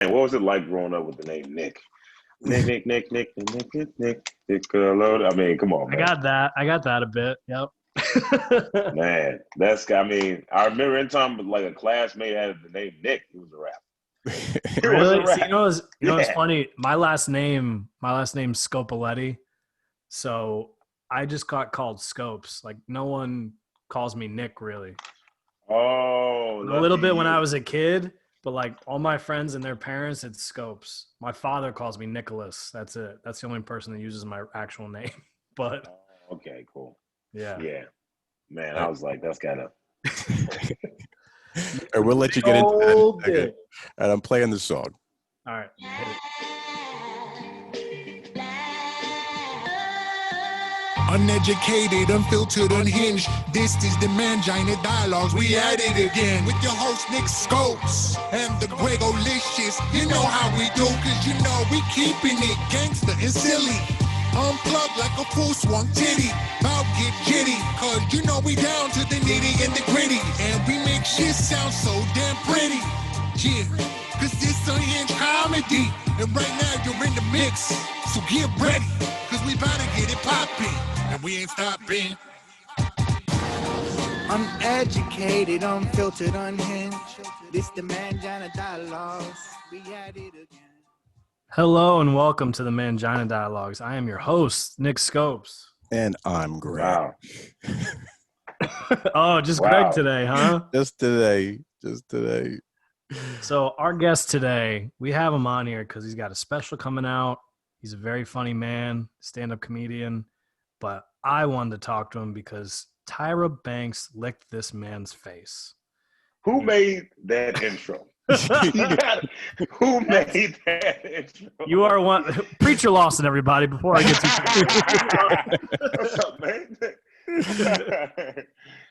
And what was it like growing up with the name Nick? Nick. I mean, come on, man. I got that a bit. Yep. Man, I remember in time like a classmate had the name Nick. It was a rap. Really? See, it's funny. My last name's Scopoletti, so I just got called Scopes. Like no one calls me Nick really. Oh, a little bit when I was a kid, but like all my friends and their parents, it's Scopes. My father calls me Nicholas. That's it. That's the only person that uses my actual name. But okay, cool. Yeah. Man, I was like, that's kind of. Or we'll let you get into that in a second. And I'm playing the song. All right. Uneducated, unfiltered, unhinged. This is the Mangina Dialogues. We at it again with your host Nick Scopes and the Gregolicious. You know how we do, cause you know we keeping it gangster and silly. Unplugged like a full swung titty. About get jitty, cause you know we down to the nitty and the gritty. And we make shit sound so damn pretty. Yeah, cause it's unhinged comedy. And right now you're in the mix. So get ready, cause we about to get it poppin'. And we ain't stopping. Uneducated, unfiltered, unhinged. This the Mangina Dialogues. We at it again. Hello and welcome to the Mangina Dialogues. I am your host, Nick Scopes. And I'm Greg. Wow. Oh, just Greg today, huh? Just today. So our guest today, we have him on here because he's got a special coming out. He's a very funny man, stand-up comedian. But I wanted to talk to him because Tyra Banks licked this man's face. Who made that intro? Who made that intro? You are one. Preacher Lawson, everybody, before I get to What's up, man?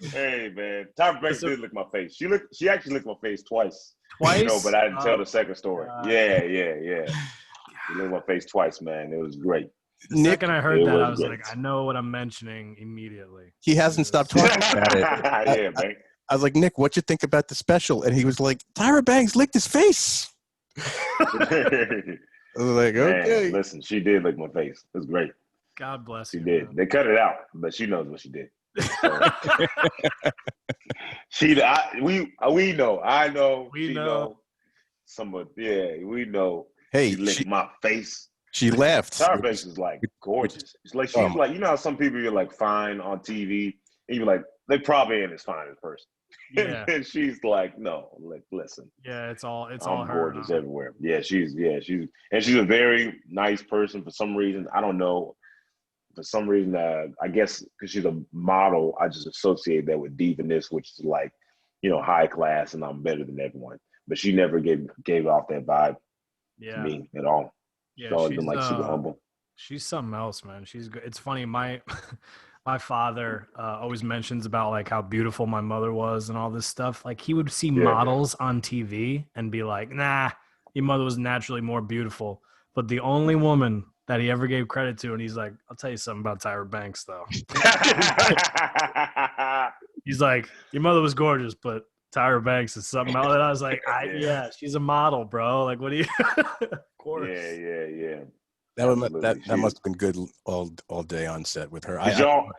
Hey, man. Tyra Banks did lick my face. She actually licked my face twice. Twice? But I didn't tell the second story. Yeah. She licked my face twice, man. It was great. The second I heard that, I was like, I know what I'm mentioning immediately. He hasn't stopped talking about it. Yeah, man. I was like, Nick, what'd you think about the special? And he was like, Tyra Banks licked his face. I was like, okay. Man, listen, she did lick my face. It was great. God bless you. She did. Man. They cut it out, but she knows what she did. We know. I know. We she know. We know. Hey, she licked my face. She left. Tyra Banks is like gorgeous. It's like she's like, you know how some people you're like fine on TV and you're like, they probably ain't as fine as person. Yeah. And she's like, no, like listen. Yeah, it's all I'm her. gorgeous everywhere. Yeah, she's a very nice person for some reason. I don't know. For some reason, I guess because she's a model, I just associate that with divaness, which is like, high class and I'm better than everyone. But she never gave off that vibe to me at all. Yeah, she's always been like super humble. She's something else, man. She's good. It's funny. My father always mentions about like how beautiful my mother was and all this stuff. Like he would see models on TV and be like, nah, your mother was naturally more beautiful. But the only woman that he ever gave credit to, and he's like, I'll tell you something about Tyra Banks, though. He's like, your mother was gorgeous, but Tyra Banks is something else. And I was like, yeah, she's a model, bro. Like, what do you? Of course. Yeah. That must have been good all day on set with her. Go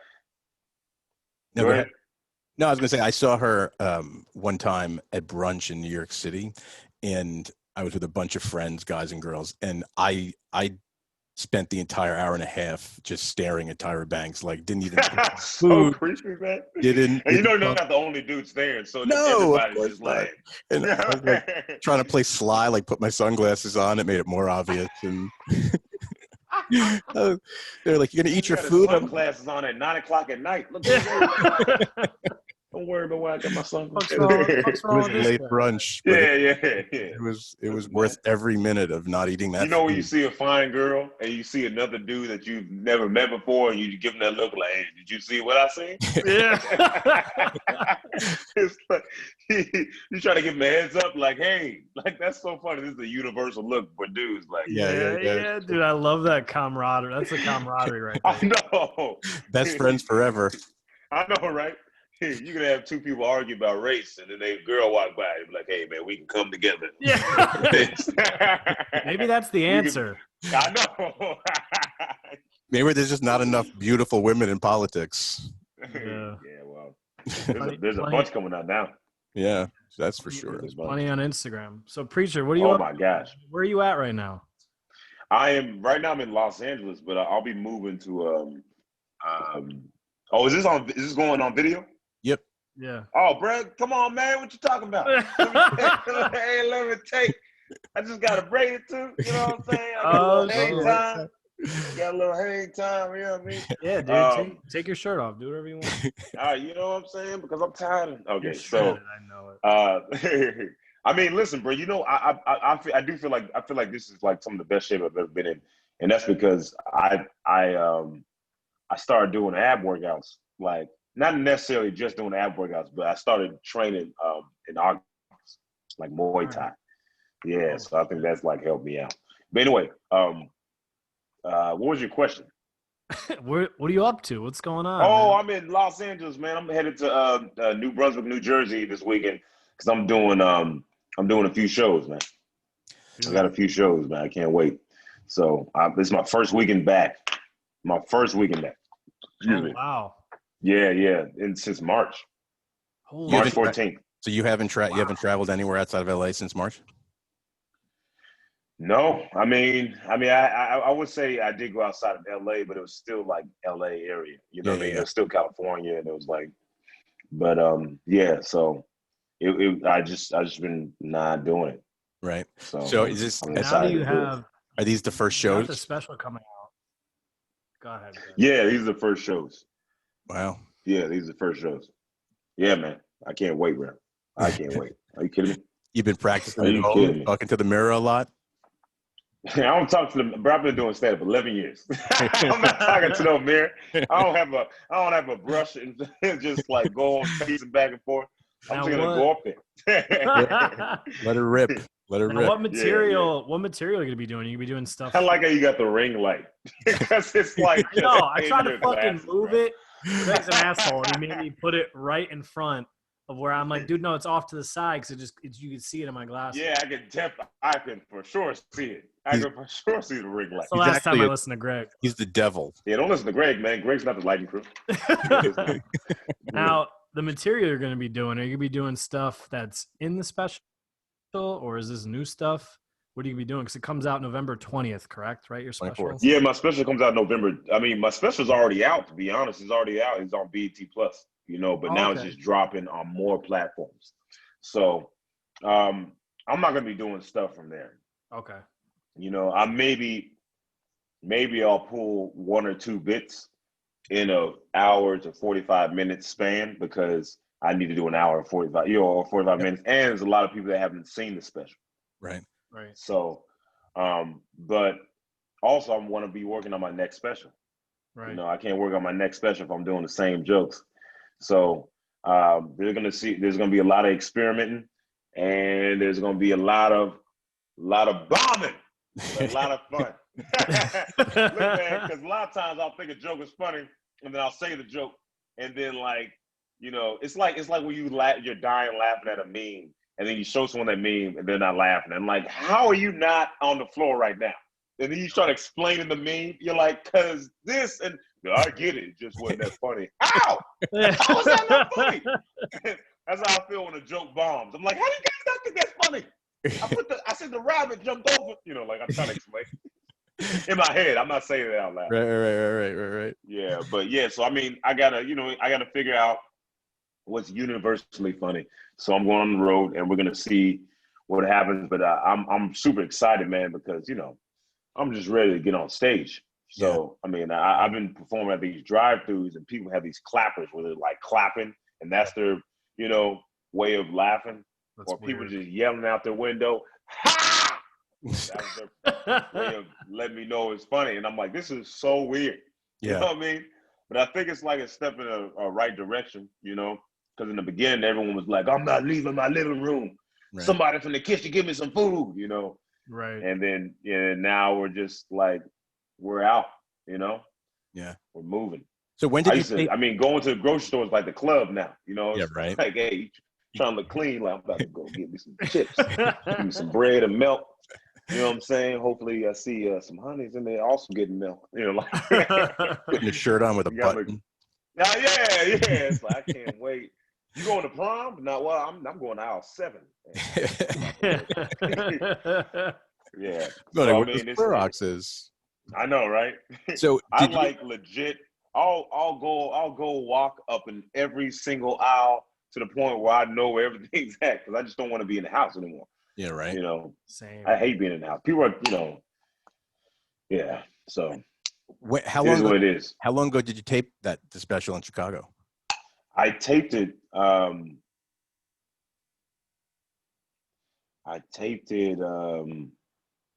ahead. No, I was gonna say I saw her one time at brunch in New York City, and I was with a bunch of friends, guys and girls, and I spent the entire hour and a half just staring at Tyra Banks, like didn't even so creepy, man. And you're not the only dudes there, so everybody's just like, and I was like trying to play sly, like put my sunglasses on. It made it more obvious, and they're like, "You're gonna eat your food." Sunglasses on at 9:00 at night. Look, don't worry about why I got my sunglasses. What's wrong It was a late brunch. Yeah. It was worth every minute of not eating that. When you see a fine girl and you see another dude that you've never met before, and you give them that look like, "Hey, did you see what I seen?" Yeah. It's like you try to give them a heads up, like, "Hey, like that's so funny." This is a universal look for dudes, like, yeah, dude. I love that camaraderie. That's the camaraderie right there. I know. Best friends forever. I know, right? You can have two people argue about race, and then a girl walk by and be like, "Hey, man, we can come together." Yeah. Maybe that's the answer. I know. Maybe there's just not enough beautiful women in politics. Yeah. Well, there's a bunch coming out now. Yeah, that's for sure. There's plenty on Instagram. So, Preacher, what are you? Oh my gosh, where are you at right now? I'm in Los Angeles, but I'll be moving to Oh, is this going on video? Yep. Yeah. Oh, bro, come on, man. What you talking about? Let me take. I just got to braid it too. You know what I'm saying? I got a little hang time. Got a little hang time. You know what I mean? Yeah, dude. Take your shirt off. Do whatever you want. You know what I'm saying? Because I'm tired. Okay, so I know it. I mean, listen, bro. You know, I feel like this is like some of the best shape I've ever been in, and that's because I started doing ab workouts, like not necessarily just doing ab workouts, but I started training in August, like Muay Thai. Yeah, so I think that's like helped me out. But anyway, what was your question? What are you up to? What's going on? Oh, man? I'm in Los Angeles, man. I'm headed to New Brunswick, New Jersey this weekend because I'm doing a few shows, man. I got a few shows, man. I can't wait. So this is my first weekend back. Excuse me. Wow. Yeah, and since March. March 14th. So you haven't traveled anywhere outside of LA since March? No, I mean, I would say I did go outside of LA, but it was still like LA area. You know what I mean? It was still California, and it was like, but yeah. So I just been not doing it. Right. So is this? Now do you have? Are these the first shows? The special coming out. Go ahead. Yeah, these are the first shows. Wow. Yeah, these are the first shows. Yeah, man. I can't wait, bro. I can't wait. Are you kidding me? You've been practicing at home, talking to the mirror a lot? I don't talk to them, bro. I've been doing stand-up 11 years. I'm not talking to no mirror. I don't have a brush and just like go on pacing back and forth. I'm just gonna go up there. Let her rip. Let her rip. What material? What material are you gonna be doing? You gonna be doing stuff. I like how you got the ring light because it's like. No, I tried to fucking move it. Greg's an asshole. He made me put it right in front of where I'm like, dude, no, it's off to the side because you can see it in my glasses. Yeah, I can for sure see it. I can for sure see the ring light. That's the last time I listened to Greg. He's the devil. Yeah, don't listen to Greg, man. Greg's not the lighting crew. Now, the material you're going to be doing, are you going to be doing stuff that's in the special, or is this new stuff? What are you going to be doing? Because it comes out November 20th, correct? Right? Your special? Yeah, my special comes out November. I mean, my special's already out, to be honest. It's already out. It's on BET Plus, but now it's just dropping on more platforms. So I'm not going to be doing stuff from there. Okay. I maybe I'll pull one or two bits in an hour to 45 minutes span because I need to do an hour and 45, or 45 minutes. And there's a lot of people that haven't seen the special. Right. So, but also I want to be working on my next special. Right. I can't work on my next special if I'm doing the same jokes. So there's going to be a lot of experimenting, and there's going to be a lot of bombing. A lot of fun. Look, man, because a lot of times I'll think a joke is funny, and then I'll say the joke, and then it's like when you're dying laughing at a meme, and then you show someone that meme, and they're not laughing. I'm like, how are you not on the floor right now? And then you start explaining the meme. You're like, cause this, and I get it. It just wasn't that funny. How? How was that not funny? That's how I feel when a joke bombs. I'm like, how do you guys not think that's funny? I said the rabbit jumped over. I'm trying to explain in my head. I'm not saying it out loud. Right. Yeah, but yeah. So I mean, I gotta figure out what's universally funny. So I'm going on the road, and we're gonna see what happens. But I'm super excited, man, because I'm just ready to get on stage. So I mean, I've been performing at these drive-throughs, and people have these clappers where they're like clapping, and that's their way of laughing. Or people just yelling out their window, ha! That was their way of letting me know it's funny. And I'm like, this is so weird. You know what I mean? But I think it's like a step in a right direction, because in the beginning, everyone was like, I'm not leaving my living room. Right. Somebody from the kitchen, give me some food, Right. And then now we're just like, we're out, Yeah. We're moving. So when did you I mean, going to the grocery store is like the club now. You know, Yeah, it's right. like, hey, you trying to look clean? Like, I'm about to go get me some chips, give me some bread and milk. You know what I'm saying? Hopefully, I see some honeys in there also getting milk. You know, like putting your shirt on with a button? Yeah. It's like, I can't wait. You going to prom? No, well, I'm going to aisle 7. Yeah. No, So, what those Clorox is. I know, right? So I like legit. I'll go walk up in every single aisle to the point where I know where everything's at because I just don't want to be in the house anymore. Yeah, right. You know, Same. I hate being in the house. People are, yeah. So How it long is ago, what it is. How long ago did you tape the special in Chicago? I taped it. Over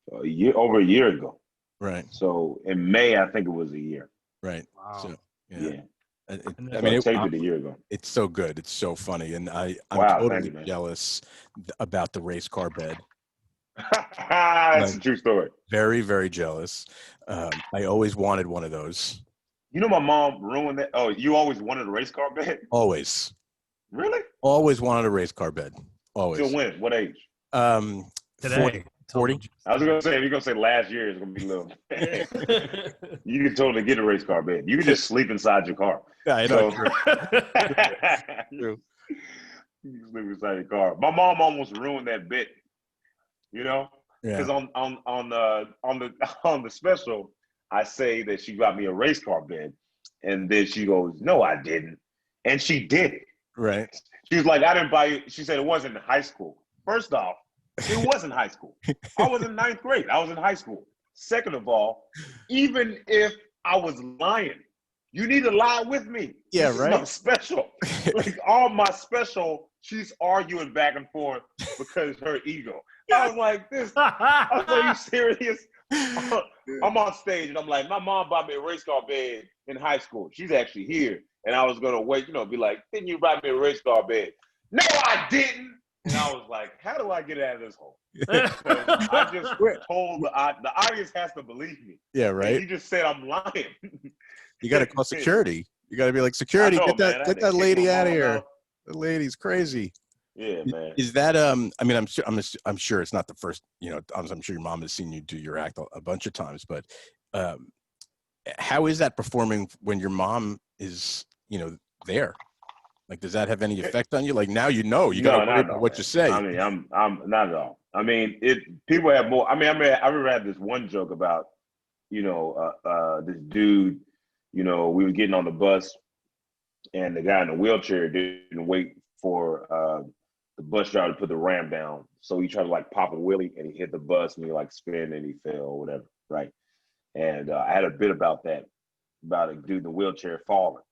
a year ago. Right. So in May, I think it was a year. Right. Wow. So Yeah. I I mean, taped it a year ago. It's so good. It's so funny, and I'm totally jealous about the race car bed. That's a true story. Very, very jealous. I always wanted one of those. You know, my mom ruined that. Oh, you always wanted a race car bed? Always. Really? Always wanted a race car bed. Always. Till when? What age? Today. 40. I was gonna say, if you're gonna say last year, it's gonna be little. You can totally get a race car bed. You can just sleep inside your car. Yeah, I know. True. You can sleep inside your car. My mom almost ruined that bit. You know, because on the special, I say that she got me a race car bed, and then she goes, "No, I didn't," and she did it. Right. She was like, "I didn't buy it." She said it wasn't in high school. First off, it wasn't high school. I was in 9th grade. I was in high school. Second of all, even if I was lying, you need to lie with me. Yeah, this right. Is my special. Like all my special, she's arguing back and forth because her ego. I was like, I was like, are you serious? I'm on stage and I'm like, my mom bought me a race car bed in high school. She's actually here. And I was going to wait, be like, didn't you buy me a race car bed? No, I didn't. And I was like, how do I get out of this hole? I just told the audience has to believe me. Yeah, right. And you just said I'm lying. You got to call security. You got to be like, security, get that lady out of here. The lady's crazy. Yeah, man. Is that I mean, I'm sure it's not the first. I'm sure your mom has seen you do your act a bunch of times, but how is that performing when your mom is there? Like, does that have any effect on you? Like, now you got to worry about what you say. I mean, I'm not at all. I mean, people have more. I mean, I remember I had this one joke about, this dude. We were getting on the bus, and the guy in the wheelchair didn't wait for the bus driver to put the ramp down. So he tried to like pop a wheelie, and he hit the bus, and he like spin, and he fell or whatever, right? And I had a bit about that, about a dude in the wheelchair falling.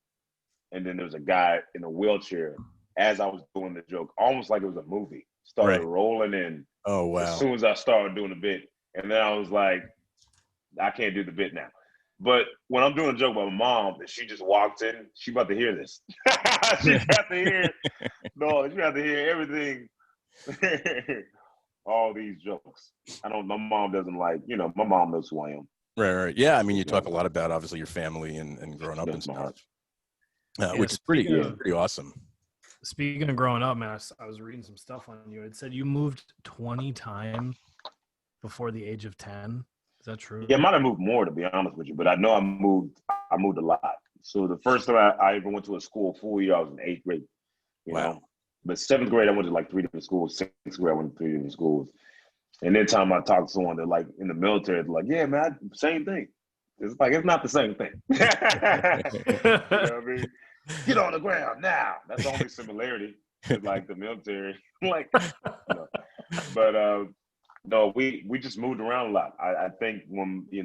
And then there's a guy in a wheelchair, as I was doing the joke, almost like it was a movie, started rolling in. Oh, wow. As soon as I started doing the bit. And then I was like, I can't do the bit now. But when I'm doing a joke about my mom, she just walked in, she about to hear this. She got to hear, she got to hear everything. All these jokes. My mom doesn't like, my mom knows who I am. Right. Yeah, I mean, you talk a lot about, obviously, your family and growing up and stuff. Which is pretty awesome. Speaking of growing up, man, I was reading some stuff on you. It said you moved 20 times before the age of 10. Is that true? Yeah, I might have moved more, to be honest with you, but I know I moved a lot. So the first time I ever went to a school full year, I was in 8th grade. You know, but 7th grade I went to like 3 different schools. 6th grade I went to 3 different schools. And then time I talked to someone that like in the military, they're like, yeah, man, same thing. It's like, it's not the same thing. You know what I mean? Get on the ground now. That's the only similarity to like the military. But no, we just moved around a lot. I think when I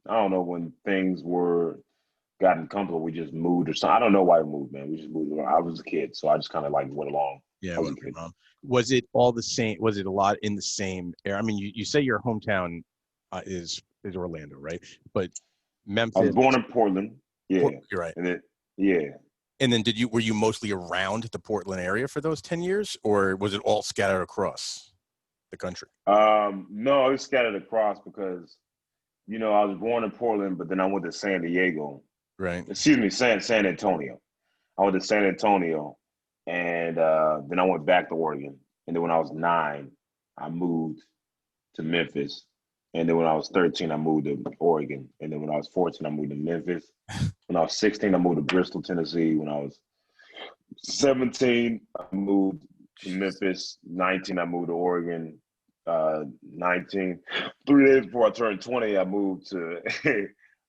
don't know, when things were gotten comfortable, we just moved or something. I don't know why we moved, man. We just moved around. I was a kid, so I just kind of like went along. Yeah, was it all the same? Was it a lot in the same area? I mean, you say your hometown is Orlando, right? But Memphis. I was born in Portland. Yeah, you're right. And And then were you mostly around the Portland area for those 10 years, or was it all scattered across the country? No, it was scattered across because I was born in Portland, but then I went to San Diego. Right. Excuse me, San Antonio. I went to San Antonio, and then I went back to Oregon. And then when I was 9, I moved to Memphis. And then when I was 13, I moved to Oregon. And then when I was 14, I moved to Memphis. When I was 16, I moved to Bristol, Tennessee. When I was 17, I moved to Memphis. 19, I moved to Oregon. 19, 3 days before I turned 20, I moved to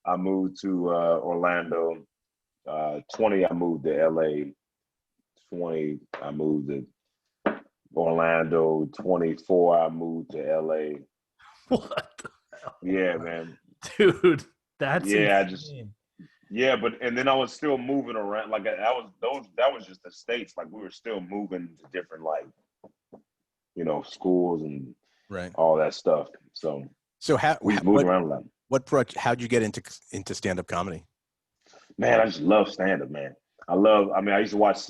Orlando. 20, I moved to LA. 20, I moved to Orlando. 24, I moved to LA. What the hell? Yeah, man. Dude, that's yeah, insane. but and then I was still moving around. Like that was just the states. Like we were still moving to different schools and Right. all that stuff. So we moved around a lot. How'd you get into stand-up comedy? Man, I just love stand-up, man. I used to watch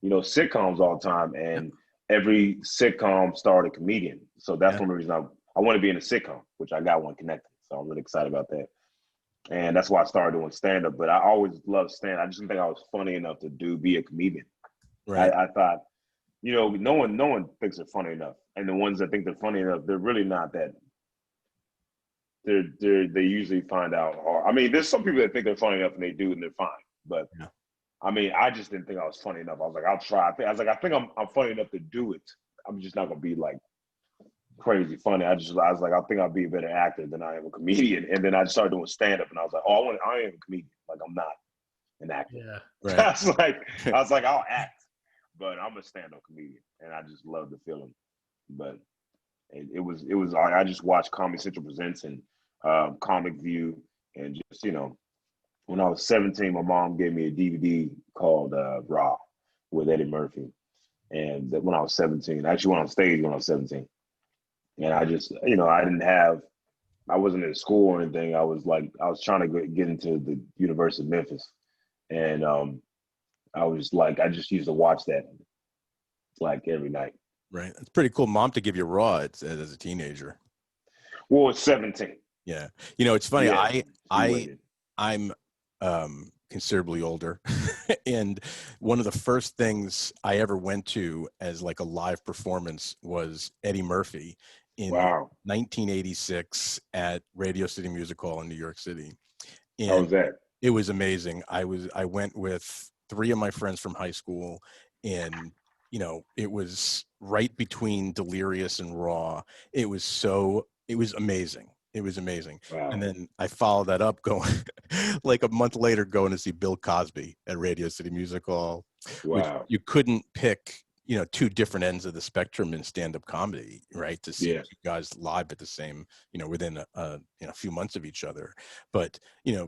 sitcoms all the time, and every sitcom starred a comedian. So that's one reason I want to be in a sitcom, which I got one connected. So I'm really excited about that. And that's why I started doing stand-up. But I always loved stand-up. I just didn't think I was funny enough to be a comedian. Right. I thought, no one thinks they're funny enough. And the ones that think they're funny enough, they're really not that. They usually find out hard. I mean, there's some people that think they're funny enough and they do and they're fine. But I mean, I just didn't think I was funny enough. I was like, I'll try. I think I'm funny enough to do it. I'm just not gonna be like crazy funny. I was like, I think I'll be a better actor than I am a comedian. And then I started doing stand up, and I was like, I am a comedian. Like I'm not an actor. Yeah. Right. I was like, I'll act, but I'm a stand up comedian, and I just love the feeling. But it was I just watched Comedy Central Presents and Comic View, and just when I was 17, my mom gave me a DVD called Raw with Eddie Murphy. And when I was 17, I actually went on stage when I was 17. And I just, I wasn't in school or anything. I was trying to get into the University of Memphis. And I was like, I just used to watch that like every night. Right. It's pretty cool mom to give you Raw as a teenager. Well, it's 17. Yeah. It's funny. Yeah, I'm considerably older. And one of the first things I ever went to as like a live performance was Eddie Murphy in 1986 at Radio City Music Hall in New York City. And how was that? It was amazing. I went with 3 of my friends from high school, and it was right between Delirious and Raw. It was amazing. It was amazing. Wow. And then I followed that up going like a month later going to see Bill Cosby at Radio City Music Hall. Wow. Which you couldn't pick, 2 different ends of the spectrum in stand-up comedy, right? To see you guys live at the same, within a few months of each other. But,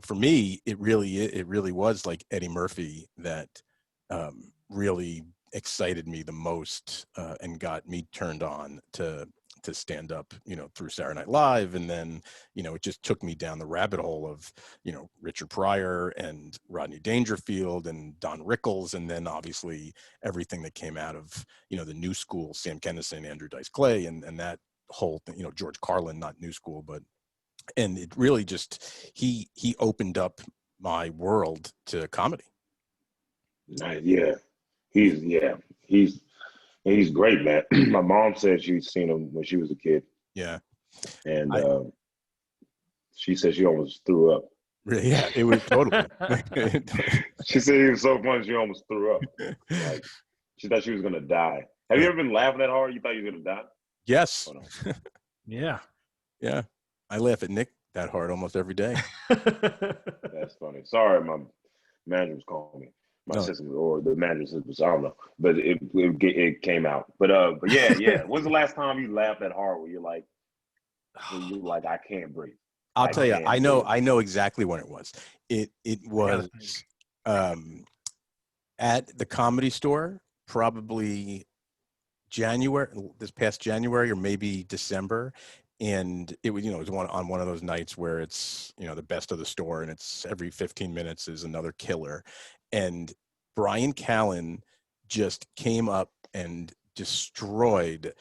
for me, it really was like Eddie Murphy that really excited me the most and got me turned on to stand up, through Saturday Night Live. And then, it just took me down the rabbit hole of, Richard Pryor and Rodney Dangerfield and Don Rickles. And then obviously everything that came out of, the new school, Sam Kinison, Andrew Dice Clay, and that whole thing, George Carlin, not new school, and it really just, he opened up my world to comedy. Yeah. He's great, man. My mom said she'd seen him when she was a kid. Yeah. And she said she almost threw up. Really? Yeah, it was totally. She said he was so funny she almost threw up. Like, she thought she was going to die. Have you ever been laughing that hard? You thought you were going to die? Yes. Oh, no. Yeah. Yeah. I laugh at Nick that hard almost every day. That's funny. Sorry, my manager was calling me. My system or the manager system, I don't know, but it came out. But yeah. When's the last time you laughed that hard where you're like, I can't breathe? I'll tell you, I know exactly when it was. It was at the Comedy Store, probably this past January or maybe December. And it was, it was on one of those nights where it's, the best of the store, and it's every 15 minutes is another killer. And Brian Callen just came up and destroyed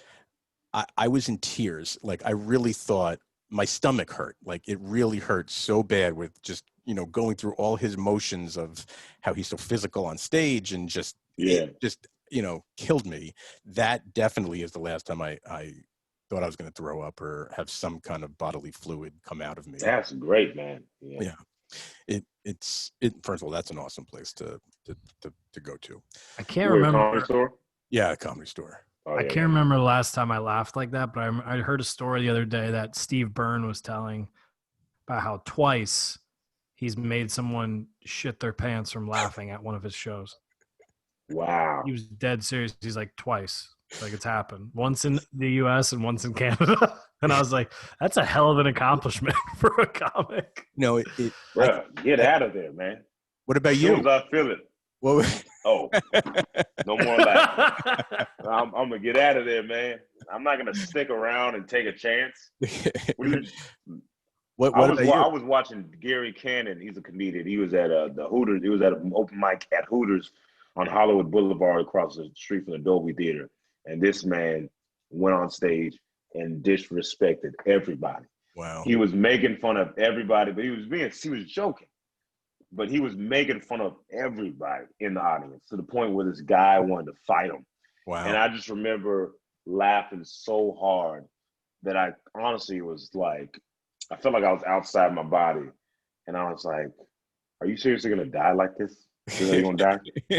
I was in tears. Like, I really thought my stomach hurt. Like, it really hurt so bad with just, going through all his motions of how he's so physical on stage, and just, it just, killed me. That definitely is the last time I thought I was going to throw up or have some kind of bodily fluid come out of me. That's great, man. Yeah. It's first of all, that's an awesome place to go to. I can't remember. Comedy store? Yeah, a comedy store. Oh, I yeah, can't remember the last time I laughed like that, but I heard a story the other day that Steve Byrne was telling about how twice he's made someone shit their pants from laughing at one of his shows. Wow. He was dead serious. He's like, twice. Like, it's happened. Once in the US and once in Canada. And I was like, that's a hell of an accomplishment for a comic. No, Bro, get out of there, man. What about As you? soon as I feel it. Well, oh, no more laughing. I'm going to get out of there, man. I'm not going to stick around and take a chance. I was watching Gary Cannon. He's a comedian. He was at the Hooters. He was at an open mic at Hooters on Hollywood Boulevard across the street from the Dolby Theater. And this man went on stage and disrespected everybody. Wow. He was making fun of everybody, but he was joking. But he was making fun of everybody in the audience to the point where this guy wanted to fight him. Wow. And I just remember laughing so hard that I honestly was like, I felt like I was outside my body. And I was like, are you seriously going to die like this? You're going to die?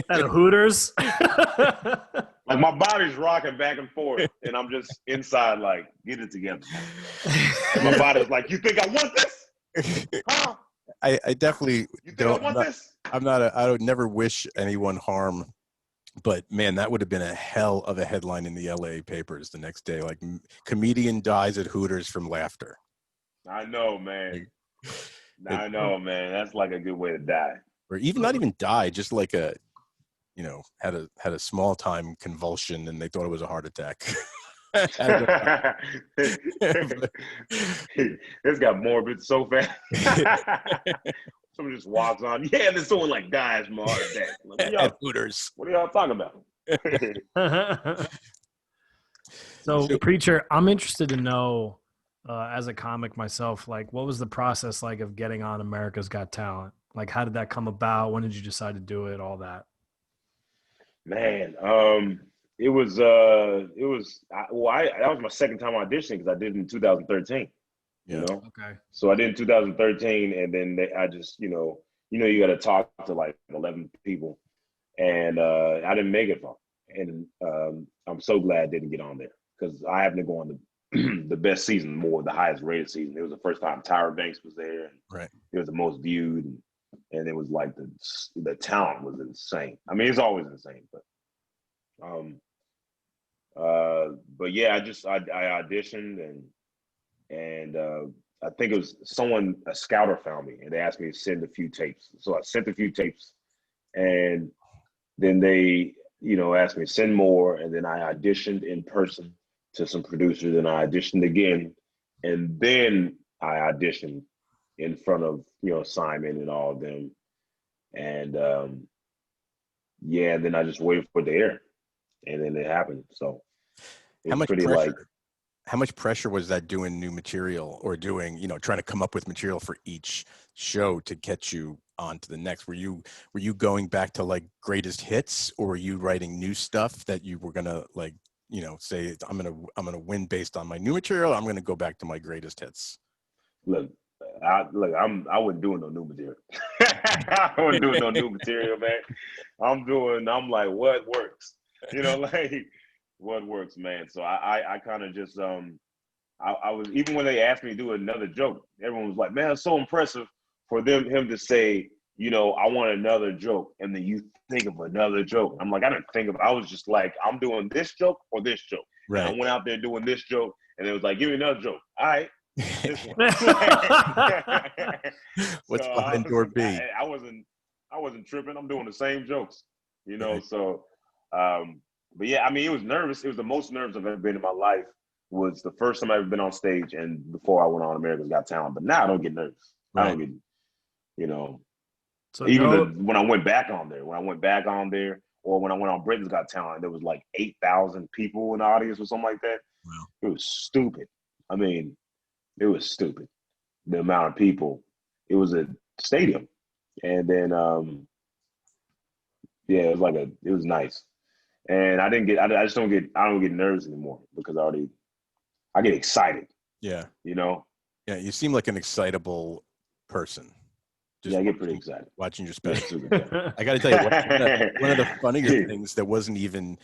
At Hooters? Like, my body's rocking back and forth. And I'm just inside like, get it together. And my body's like, you think I want this? Huh? I definitely don't. I would never wish anyone harm, but man, that would have been a hell of a headline in the LA papers the next day. Like, comedian dies at Hooters from laughter. I know, man. I know, man. That's like a good way to die. Or even not even die, just like had a small time convulsion and they thought it was a heart attack. It's got morbid so fast. Someone just walks on. Yeah, and then someone like dies from a heart attack. Like, at Hooters. What are y'all talking about? So, Preacher, I'm interested to know, as a comic myself, like, what was the process like of getting on America's Got Talent? Like, how did that come about? When did you decide to do it? All that. Man, that was my second time auditioning because I did it in 2013. Yeah. You know? Okay. So I did in 2013, and then I just, you got to talk to like 11 people, and I didn't make it far. And I'm so glad I didn't get on there because I happened to go on the best season, the highest rated season. It was the first time Tyra Banks was there. And right. It was the most viewed, and it was like the talent was insane. I mean, it's always insane, but yeah, I auditioned and I think it was a scouter found me and they asked me to send a few tapes. So I sent a few tapes, and then they, asked me to send more, and then I auditioned in person to some producers, and I auditioned again, and then I auditioned in front of, Simon and all of them. And and then I just waited for it to air, and then it happened. So how much pressure was that doing new material or doing, trying to come up with material for each show to get you on to the next? Were you going back to like greatest hits, or were you writing new stuff that you were gonna like, say I'm gonna win based on my new material? I'm gonna go back to my greatest hits. Look, I wasn't doing no new material. I wasn't doing no new material, man. I'm like, what works? Like, what works, man. So I kind of just I was, even when they asked me to do another joke, everyone was like, man, it's so impressive for him to say, I want another joke, and then you think of another joke. I'm like, I was just like, I'm doing this joke or this joke. Right. And I went out there doing this joke, and it was like, give me another joke. All right. This one. What's behind door B? I wasn't tripping. I'm doing the same jokes, Right. So but yeah, I mean, it was nervous. It was the most nervous I've ever been in my life. Was the first time I've ever been on stage, and before I went on America's Got Talent. But now I don't get nervous. Right. I don't get, So even when I went back on there, or when I went on Britain's Got Talent, there was like 8,000 people in the audience or something like that. Wow. It was stupid. I mean, it was stupid. The amount of people. It was a stadium, and then yeah, it was nice. And I just don't get nervous anymore because I get excited. Yeah. You know. Yeah, you seem like an excitable person. Just I get pretty excited watching your special. Yeah, I got to tell you, one of the funnier things that wasn't even,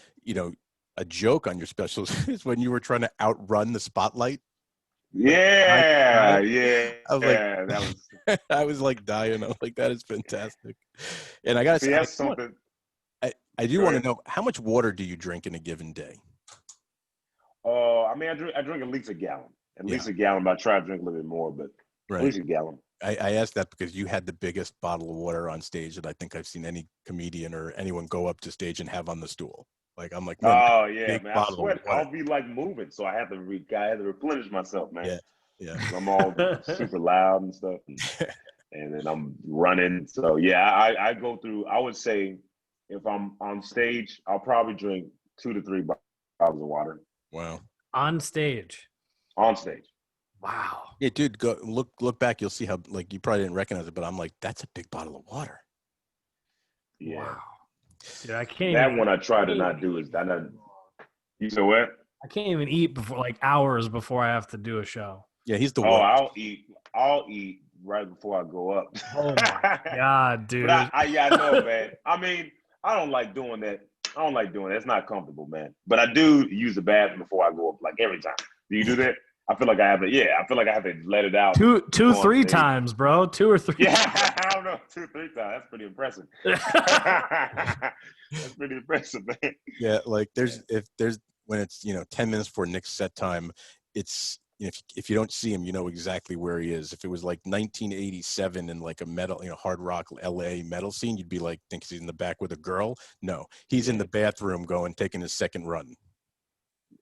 a joke on your specials is when you were trying to outrun the spotlight. Yeah, I was like, that was. I was like dying. I was like, that is fantastic. And I got to say, that's something. I do want to know, how much water do you drink in a given day? I mean, I drink at least a gallon. At least a gallon, but I try to drink a little bit more, but at least a gallon. I asked that because you had the biggest bottle of water on stage that I think I've seen any comedian or anyone go up to stage and have on the stool. Like, I'm like, man, oh yeah, man, I sweat. I'll be like moving, so I have to replenish myself, man. Yeah. I'm all super loud and stuff, and then I'm running. So yeah, I go through. I would say if I'm on stage, I'll probably drink 2 to 3 bottles of water. Wow. On stage. On stage. Wow. Yeah, dude, go look back. You'll see how, like, you probably didn't recognize it, but I'm like, that's a big bottle of water. Yeah. Wow. Dude, I can't. That one I try to not do is that. You said what? I can't even eat before, like, hours before I have to do a show. Yeah, he's the one. I'll eat right before I go up. Oh my god, dude. But I know, man. I mean, I don't like doing that. It's not comfortable, man. But I do use the bathroom before I go up, like every time. Do you do that? I feel like I have to. Yeah, I feel like I have to let it out. Two, 3 times, bro. 2 or 3. Yeah, I don't know. 2 or 3 times. That's pretty impressive. That's pretty impressive, man. Yeah, like when it's 10 minutes before Nick's set time, it's if you don't see him, you know exactly where he is. If it was like 1987 in like a metal, hard rock LA metal scene, you'd be like, think he's in the back with a girl. No, he's in the bathroom taking his second run.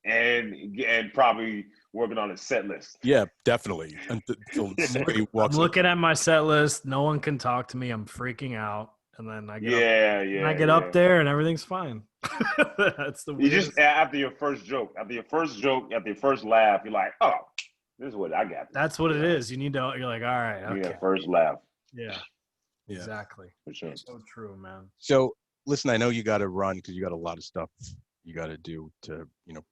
And probably working on his set list. Yeah, definitely. Until somebody walks. I'm looking at my set list. No one can talk to me. I'm freaking out. And then I get up there and everything's fine. That's the you just after your first joke, after your first laugh, you're like, oh, this is what I got. That's what it is. You need to. You're like, all right, okay. You get first laugh. Yeah, exactly. For sure. So true, man. So listen, I know you got to run because you got a lot of stuff you got to do to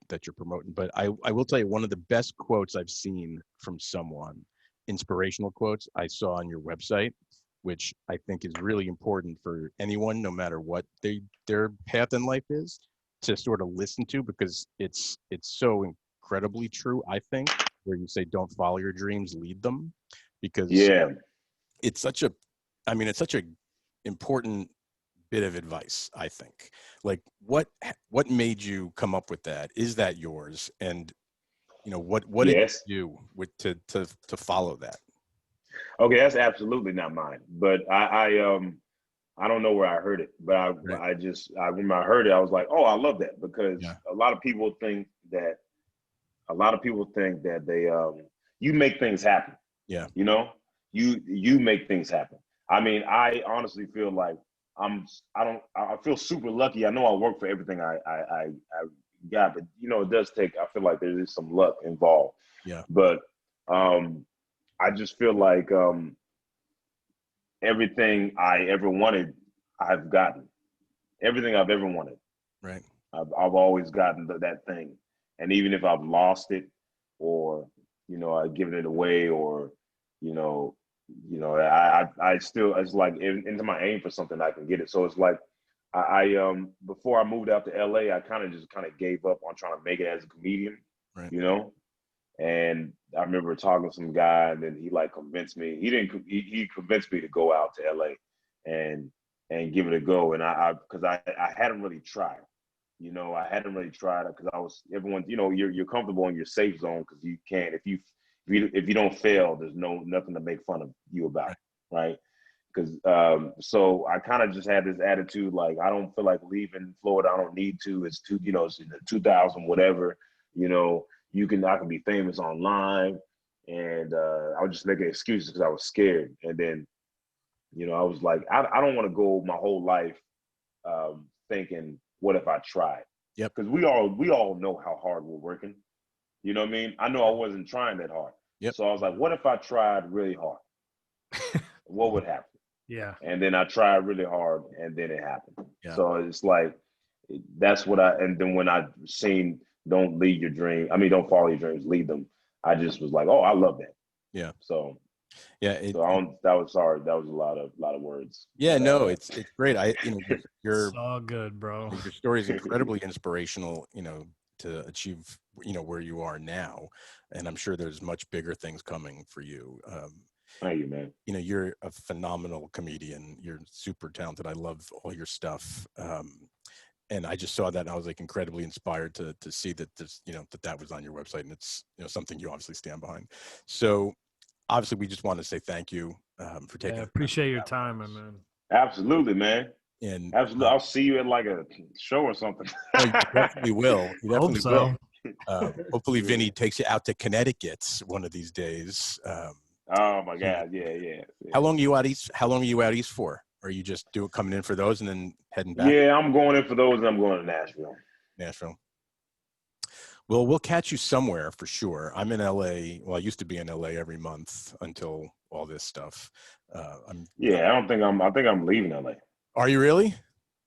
that you're promoting. But I will tell you, one of the best quotes I've seen from someone, inspirational quotes I saw on your website, which I think is really important for anyone, no matter what their path in life is, to sort of listen to, because it's so incredibly true, I think, where you say, don't follow your dreams, lead them. Because it's such a important bit of advice, I think. Like, what made you come up with that? Is that yours? And what did you do to follow that? Okay, that's absolutely not mine. But I don't know where I heard it, but when I heard it, I was like, oh, I love that, because a lot of people think that they you make things happen. Yeah. You make things happen. I mean, I honestly feel like I feel super lucky. I know I work for everything I got, but it does take, I feel like there is some luck involved. Yeah. But I just feel like everything I ever wanted, I've gotten. Everything I've ever wanted. Right. I've always gotten that thing. And even if I've lost it, or I've given it away, or I still, it's like into my aim for something, I can get it. So it's like I before I moved out to LA, I kind of gave up on trying to make it as a comedian. Right. And I remember talking to some guy, and then he convinced me. He convinced me to go out to LA and give it a go. And because I hadn't really tried. I hadn't really tried it because everyone, you're comfortable in your safe zone, because you can't, if you don't fail, there's nothing to make fun of you about, right? Because so I kind of just had this attitude, like, I don't feel like leaving Florida. I don't need to. It's 2000 whatever. I can be famous online, and I was just making excuses because I was scared. And then, I was like, I don't want to go my whole life thinking, what if I tried? Yep. Because we all know how hard we're working. You know what I mean? I know I wasn't trying that hard. Yep. So I was like, what if I tried really hard? What would happen? Yeah. And then I tried really hard, and then it happened. Yeah. So it's like, that's what and then when I seen don't lead your dream, don't follow your dreams, lead them. I just was like, oh, I love that. Yeah. So yeah. that was a lot of words. Yeah, no, it's great. You're so good, bro. your story is incredibly inspirational, to achieve, where you are now. And I'm sure there's much bigger things coming for you. Thank you, man. You're a phenomenal comedian. You're super talented. I love all your stuff. And I just saw that and I was like incredibly inspired to see that this, that was on your website, and it's, something you obviously stand behind. So obviously we just want to say thank you for taking. I appreciate your time, my man. Absolutely, man. And absolutely, I'll see you at like a show or something. Oh, you definitely will. You definitely Hope so. will. Hopefully, Vinny takes you out to Connecticut one of these days. Oh my God, yeah. How long are you out east? How long are you out east for? Or are you just coming in for those and then heading back? Yeah, I'm going in for those, and I'm going to Nashville. Nashville. Well, we'll catch you somewhere for sure. I'm in LA. Well, I used to be in LA every month until all this stuff. I think I'm leaving LA. Are you really?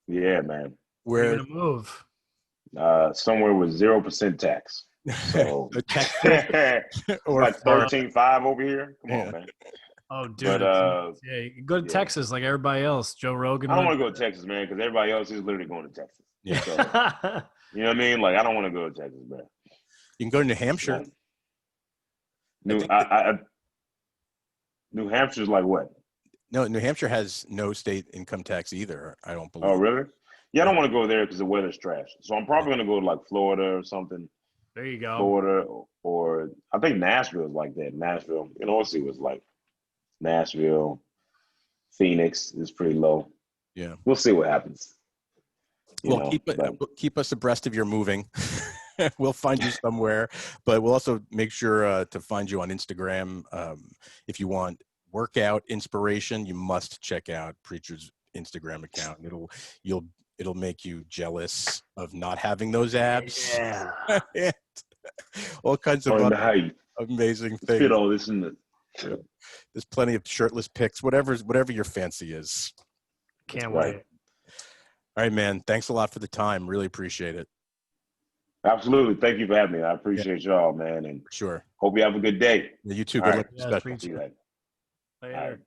Yeah, man. Where Where? you gonna move? Somewhere with 0% tax. So or like 13.5 over here. Come on, man. Oh, dude. But, you go to Texas like everybody else. Joe Rogan. I don't want to go to Texas, man, because everybody else is literally going to Texas. Yeah. So, you know what I mean? Like, I don't want to go to Texas, man. You can go to New Hampshire. New Hampshire's like what? No, New Hampshire has no state income tax either. I don't believe. Oh, really? Yeah, I don't want to go there because the weather's trash. So I'm probably going to go to like Florida or something. There you go. Florida or I think Nashville is like that. Nashville, see what's like. Nashville, Phoenix is pretty low. Yeah, we'll see what happens. Well, keep us abreast of your moving. We'll find you somewhere, but we'll also make sure to find you on Instagram. If you want workout inspiration, you must check out Preacher's Instagram account. It'll make you jealous of not having those abs. Yeah. All kinds of amazing things. Fit all this in the. There's plenty of shirtless pics, whatever your fancy is. Can't wait. All right, man. Thanks a lot for the time. Really appreciate it. Absolutely. Thank you for having me. I appreciate y'all, man. And sure. Hope you have a good day. You too. Good luck. Later. All right.